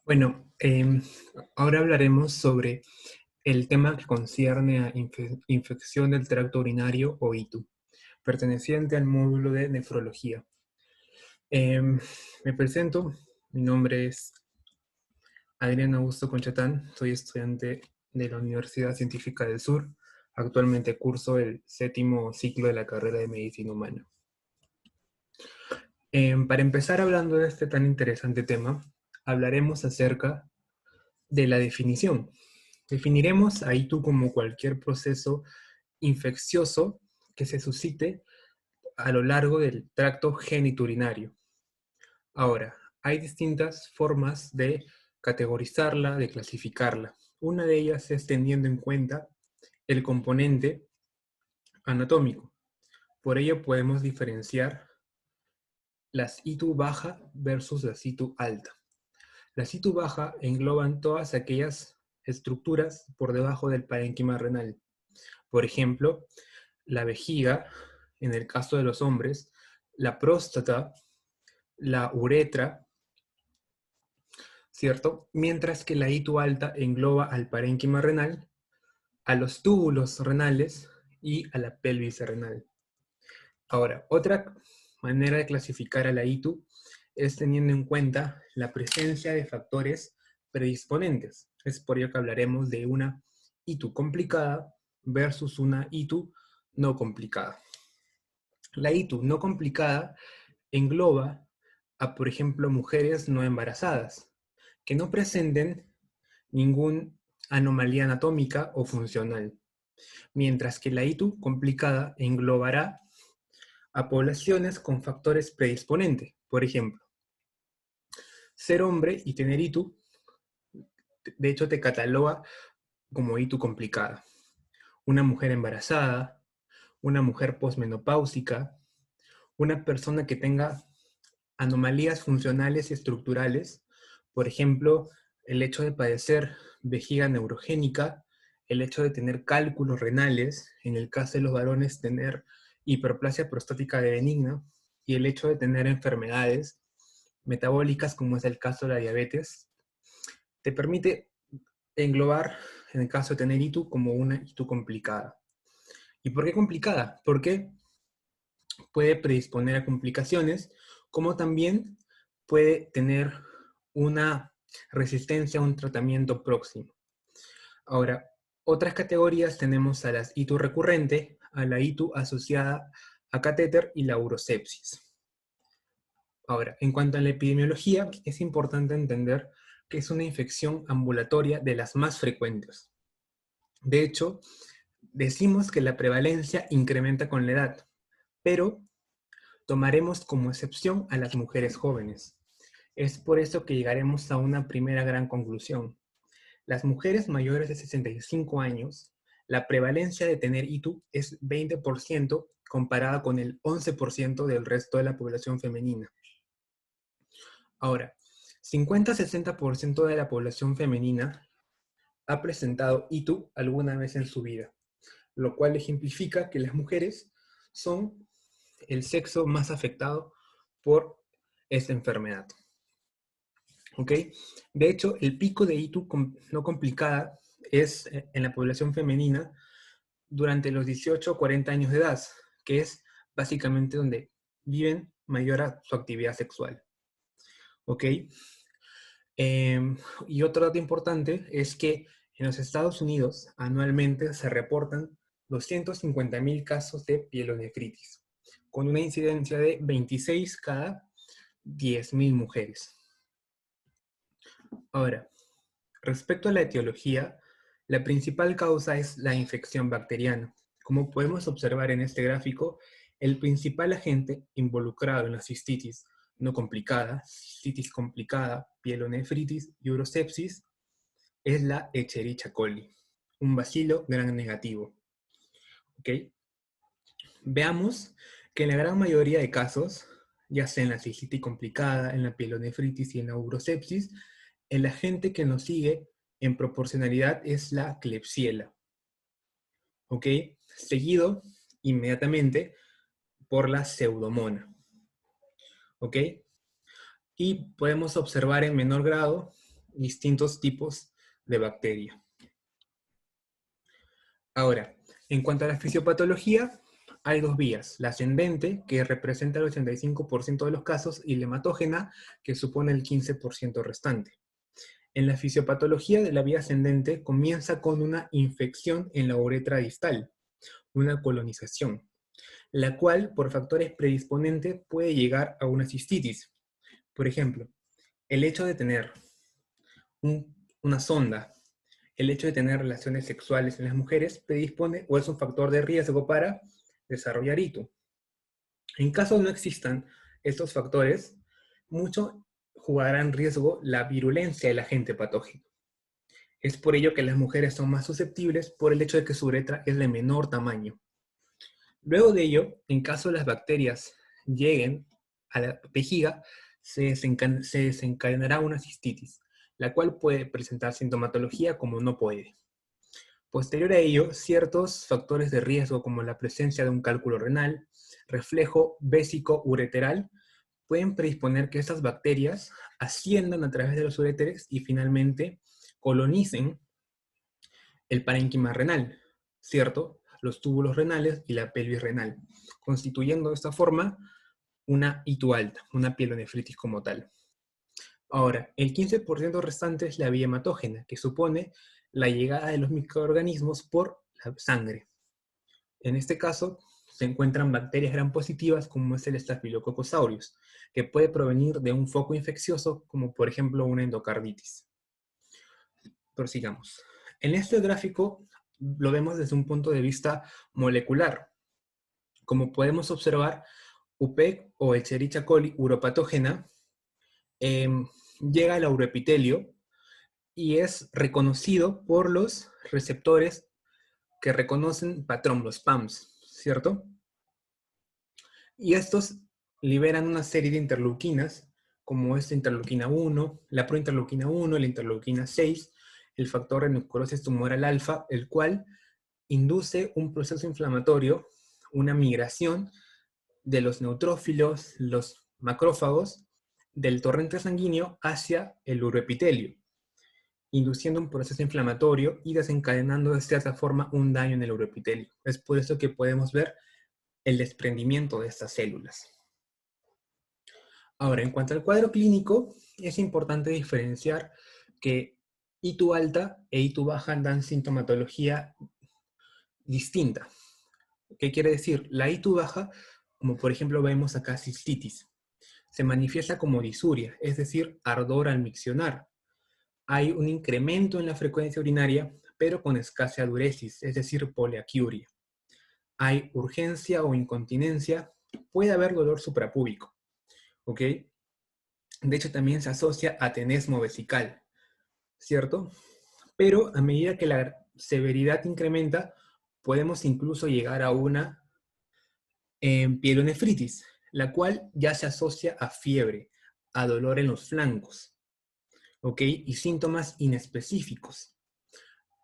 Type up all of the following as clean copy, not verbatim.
Bueno, ahora hablaremos sobre el tema que concierne a infección del tracto urinario o ITU, perteneciente al módulo de nefrología. Me presento, mi nombre es Adrián Augusto Conchatán, soy estudiante de la Universidad Científica del Sur. Actualmente curso el 7º ciclo de la carrera de Medicina Humana. Para empezar hablando de este tan interesante tema, hablaremos acerca de la definición. Definiremos a ITU como cualquier proceso infeccioso que se suscite a lo largo del tracto genitourinario. Ahora, hay distintas formas de categorizarla, de clasificarla. Una de ellas es teniendo en cuenta el componente anatómico. Por ello podemos diferenciar las ITU baja versus las ITU alta. Las ITU baja engloban todas aquellas estructuras por debajo del parénquima renal. Por ejemplo, la vejiga, en el caso de los hombres, la próstata, la uretra, ¿cierto? Mientras que la ITU alta engloba al parénquima renal, a los túbulos renales y a la pelvis renal. Ahora, otra manera de clasificar a la ITU es teniendo en cuenta la presencia de factores predisponentes. Es por ello que hablaremos de una ITU complicada versus una ITU no complicada. La ITU no complicada engloba a, por ejemplo, mujeres no embarazadas, que no presenten ninguna anomalía anatómica o funcional, mientras que la ITU complicada englobará a poblaciones con factores predisponentes. Por ejemplo, ser hombre y tener ITU, de hecho te cataloga como ITU complicada. Una mujer embarazada, una mujer posmenopáusica, una persona que tenga anomalías funcionales y estructurales, por ejemplo, el hecho de padecer vejiga neurogénica, el hecho de tener cálculos renales, en el caso de los varones tener hiperplasia prostática benigna, y el hecho de tener enfermedades metabólicas como es el caso de la diabetes, te permite englobar, en el caso de tener ITU, como una ITU complicada. ¿Y por qué complicada? Porque puede predisponer a complicaciones, como también puede tener una resistencia a un tratamiento próximo. Ahora, otras categorías tenemos a las ITU recurrente, a la ITU asociada a catéter y la urosepsis. Ahora, en cuanto a la epidemiología, es importante entender que es una infección ambulatoria de las más frecuentes. De hecho, decimos que la prevalencia incrementa con la edad, pero tomaremos como excepción a las mujeres jóvenes. Es por eso que llegaremos a una primera gran conclusión. Las mujeres mayores de 65 años, la prevalencia de tener ITU es 20% comparada con el 11% del resto de la población femenina. Ahora, 50-60% de la población femenina ha presentado ITU alguna vez en su vida, lo cual ejemplifica que las mujeres son el sexo más afectado por esta enfermedad. ¿Ok? De hecho, el pico de ITU no complicada es en la población femenina durante los 18 o 40 años de edad, que es básicamente donde viven mayor su actividad sexual. ¿Ok? Y otro dato importante es que en los Estados Unidos anualmente se reportan 250.000 casos de pielonefritis, con una incidencia de 26 cada 10.000 mujeres. Ahora, respecto a la etiología, la principal causa es la infección bacteriana. Como podemos observar en este gráfico, el principal agente involucrado en la cistitis no complicada, cistitis complicada, pielonefritis y urosepsis es la Escherichia coli, un bacilo gram negativo. ¿Ok? Veamos que en la gran mayoría de casos, ya sea en la cistitis complicada, en la pielonefritis y en la urosepsis, el agente que nos sigue en proporcionalidad es la Klebsiella. ¿Ok? Seguido inmediatamente por la Pseudomonas. ¿Ok? Y podemos observar en menor grado distintos tipos de bacteria. Ahora, en cuanto a la fisiopatología, hay dos vías: la ascendente, que representa el 85% de los casos, y la hematógena, que supone el 15% restante. En la fisiopatología de la vía ascendente comienza con una infección en la uretra distal, una colonización, la cual por factores predisponentes puede llegar a una cistitis. Por ejemplo, el hecho de tener una sonda, el hecho de tener relaciones sexuales en las mujeres predispone o es un factor de riesgo para desarrollar ITU. En caso no existan estos factores, mucho jugará en riesgo la virulencia del agente patógeno. Es por ello que las mujeres son más susceptibles por el hecho de que su uretra es de menor tamaño. Luego de ello, en caso las bacterias lleguen a la vejiga, se desencadenará una cistitis, la cual puede presentar sintomatología como no puede. Posterior a ello, ciertos factores de riesgo como la presencia de un cálculo renal, reflejo vésico-ureteral, pueden predisponer que estas bacterias asciendan a través de los uréteres y finalmente colonicen el parénquima renal, ¿cierto? Los túbulos renales y la pelvis renal, constituyendo de esta forma una ITU alta, una pielonefritis como tal. Ahora, el 15% restante es la vía hematógena, que supone la llegada de los microorganismos por la sangre. En este caso, se encuentran bacterias gram positivas como es el Staphylococcus aureus, que puede provenir de un foco infeccioso como por ejemplo una endocarditis. Prosigamos. En este gráfico lo vemos desde un punto de vista molecular. Como podemos observar, UPEC o Escherichia coli uropatógena llega al uroepitelio y es reconocido por los receptores que reconocen patrón, los PAMs, ¿cierto? Y estos liberan una serie de interleuquinas, como es la interleuquina 1, la prointerleuquina 1, la interleuquina 6, el factor de necrosis tumoral alfa, el cual induce un proceso inflamatorio, una migración de los neutrófilos, los macrófagos, del torrente sanguíneo hacia el uroepitelio, induciendo un proceso inflamatorio y desencadenando de cierta forma un daño en el uroepitelio. Es por eso que podemos ver el desprendimiento de estas células. Ahora, en cuanto al cuadro clínico, es importante diferenciar que ITU alta e ITU baja dan sintomatología distinta. ¿Qué quiere decir? La ITU baja, como por ejemplo vemos acá cistitis, se manifiesta como disuria, es decir, ardor al miccionar. Hay un incremento en la frecuencia urinaria, pero con escasa diuresis, es decir, poliaquiuria. Hay urgencia o incontinencia, puede haber dolor suprapúbico, ¿ok? De hecho, también se asocia a tenesmo vesical, ¿cierto? Pero a medida que la severidad incrementa, podemos incluso llegar a una pielonefritis, la cual ya se asocia a fiebre, a dolor en los flancos, ¿ok? Y síntomas inespecíficos.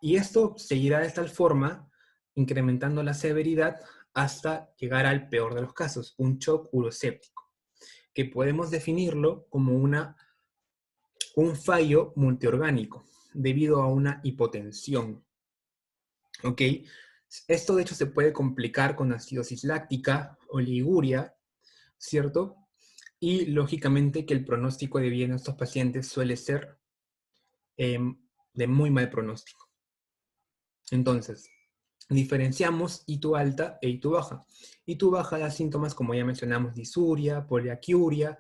Y esto seguirá de tal forma, incrementando la severidad hasta llegar al peor de los casos, un shock uroséptico, que podemos definirlo como un fallo multiorgánico debido a una hipotensión. ¿Ok? Esto de hecho se puede complicar con acidosis láctica, oliguria, ¿cierto? Y lógicamente que el pronóstico de vida en estos pacientes suele ser de muy mal pronóstico. Entonces, diferenciamos ITU alta e ITU baja. ITU baja da síntomas como ya mencionamos, disuria, poliaquiuria,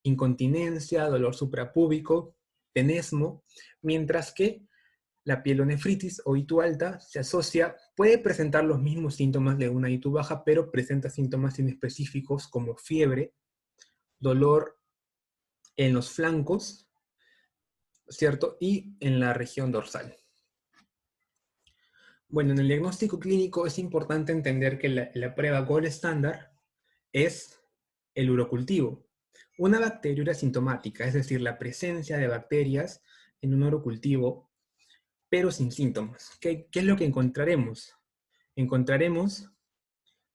incontinencia, dolor suprapúbico, tenesmo, mientras que la pielonefritis o ITU alta se asocia, puede presentar los mismos síntomas de una ITU baja, pero presenta síntomas inespecíficos como fiebre, dolor en los flancos, ¿cierto? Y en la región dorsal. Bueno, en el diagnóstico clínico es importante entender que la prueba gold estándar es el urocultivo. Una bacteriuria asintomática, es decir, la presencia de bacterias en un urocultivo, pero sin síntomas. ¿Qué es lo que encontraremos? Encontraremos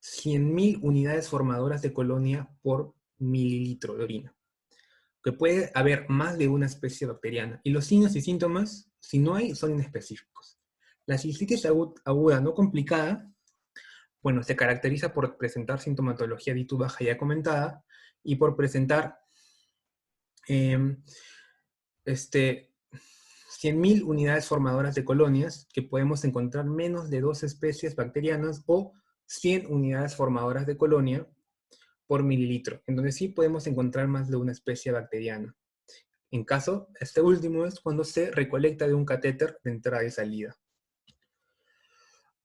100.000 unidades formadoras de colonia por mililitro de orina. que puede haber más de una especie bacteriana. Y los signos y síntomas, si no hay, son inespecíficos. La cistitis aguda no complicada, bueno, se caracteriza por presentar sintomatología de ITU baja ya comentada y por presentar eh, este, 100.000 unidades formadoras de colonias, que podemos encontrar menos de 2 especies bacterianas, o 100 unidades formadoras de colonia por mililitro, en donde sí podemos encontrar más de una especie bacteriana. En caso, este último es cuando se recolecta de un catéter de entrada y salida.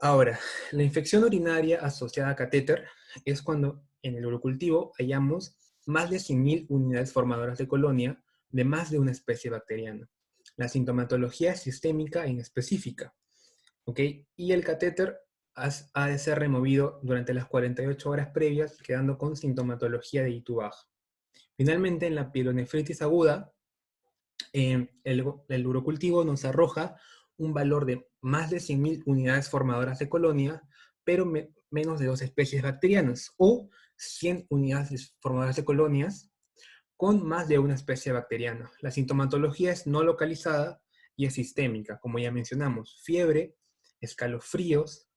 Ahora, la infección urinaria asociada a catéter es cuando en el urocultivo hallamos más de 100.000 unidades formadoras de colonia de más de una especie bacteriana. La sintomatología es sistémica e inespecífica, ¿ok? Y el catéter ha de ser removido durante las 48 horas previas, quedando con sintomatología de ITU baja. Finalmente, en la pielonefritis aguda, el urocultivo nos arroja un valor de más de 100.000 unidades formadoras de colonia, pero menos de 2 especies bacterianas, o 100 unidades formadoras de colonias con más de una especie bacteriana. La sintomatología es no localizada y es sistémica, como ya mencionamos: fiebre, escalofríos,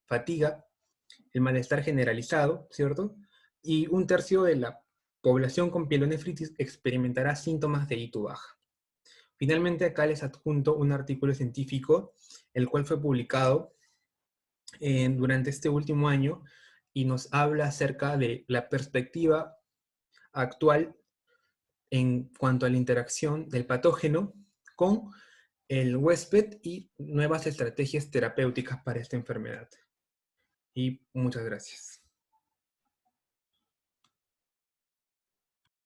fatiga, el malestar generalizado, ¿cierto? Y un tercio de la población con pielonefritis experimentará síntomas de ITU baja. Finalmente, acá les adjunto un artículo científico, el cual fue publicado durante este último año y nos habla acerca de la perspectiva actual en cuanto a la interacción del patógeno con el huésped y nuevas estrategias terapéuticas para esta enfermedad. Y muchas gracias.